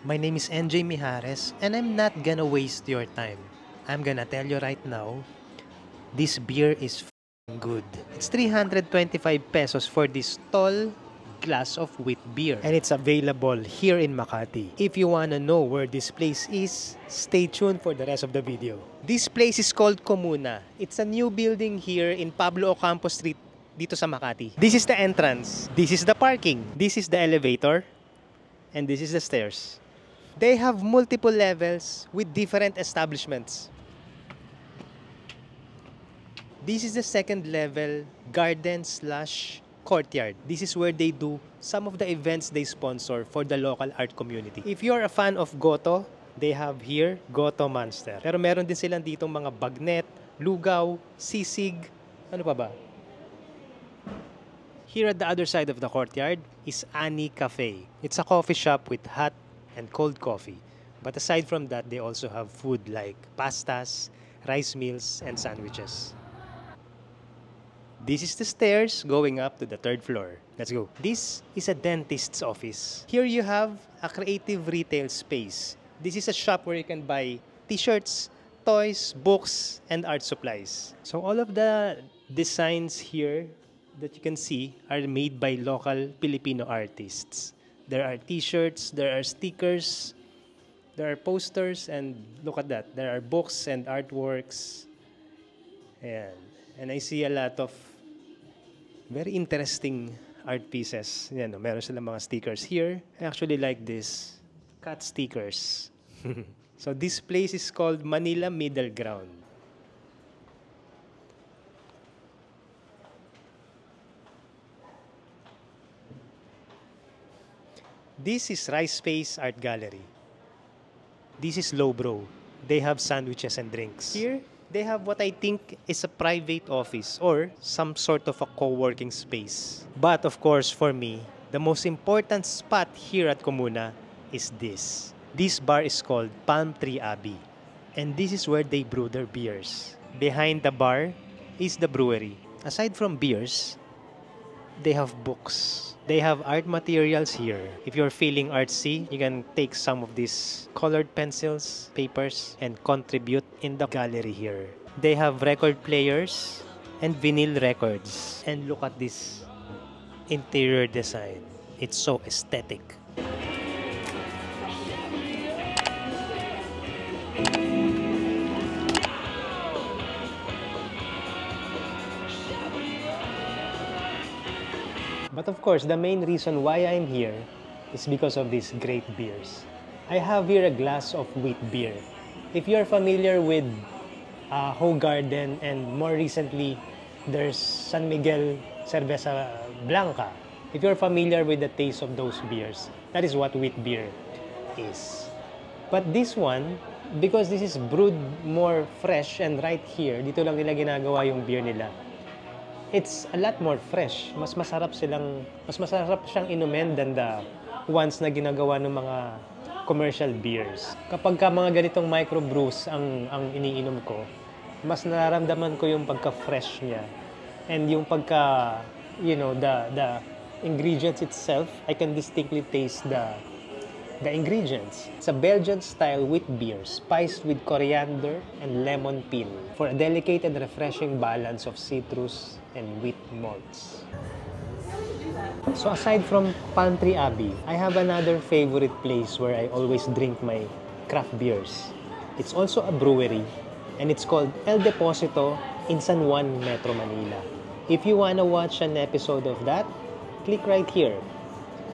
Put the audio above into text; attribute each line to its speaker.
Speaker 1: My name is NJ Mijares and I'm not gonna waste your time. I'm gonna tell you right now, this beer is good. It's 325 pesos for this tall glass of wheat beer. And it's available here in Makati. If you wanna know where this place is, stay tuned for the rest of the video. This place is called Comuna. It's a new building here in Pablo Ocampo Street dito sa Makati. This is the entrance. This is the parking. This is the elevator. And this is the stairs. They have multiple levels with different establishments. This is the second level garden/courtyard. This is where they do some of the events they sponsor for the local art community. If you're a fan of Goto, they have here Goto Monster. Pero meron din silang ditong mga bagnet, lugaw, sisig, ano pa ba? Here at the other side of the courtyard is Annie Cafe. It's a coffee shop with hot and cold coffee. But aside from that, they also have food like pastas, rice meals, and sandwiches. This is the stairs going up to the third floor. Let's go. This is a dentist's office. Here you have a creative retail space. This is a shop where you can buy t-shirts, toys, books, and art supplies. So all of the designs here that you can see are made by local Filipino artists. There are t-shirts, there are stickers, there are posters, and look at that. There are books and artworks. And I see a lot of very interesting art pieces. Yan, meron silang mga stickers here. I actually like this. Cat stickers. So this place is called Manila Middle Ground. This is Rice Space Art Gallery. This is Lowbro. They have sandwiches and drinks. Here, they have what I think is a private office or some sort of a co-working space. But of course, for me, the most important spot here at Comuna is this. This bar is called Palm Tree Abbey. And this is where they brew their beers. Behind the bar is the brewery. Aside from beers, they have books. They have art materials here. If you're feeling artsy, you can take some of these colored pencils, papers, and contribute in the gallery here. They have record players and vinyl records. And look at this interior design. It's so aesthetic. But of course, the main reason why I'm here is because of these great beers. I have here a glass of wheat beer. If you're familiar with Hoegaarden and more recently, there's San Miguel Cerveza Blanca. If you're familiar with the taste of those beers, that is what wheat beer is. But this one, because this is brewed more fresh and right here, dito lang nila ginagawa yung beer nila. It's a lot more fresh. Mas masarap siyang inumin than the ones na ginagawa ng mga commercial beers. Kapag ka mga ganitong microbrews ang iniinom ko, mas nararamdaman ko yung pagka-fresh niya. And yung pagka, the ingredients itself, I can distinctly taste the ingredients. It's a Belgian-style wheat beer spiced with coriander and lemon peel for a delicate and refreshing balance of citrus and wheat malts. So aside from Palm Tree Abbey, I have another favorite place where I always drink my craft beers. It's also a brewery and it's called El Deposito in San Juan, Metro Manila. If you wanna watch an episode of that, click right here.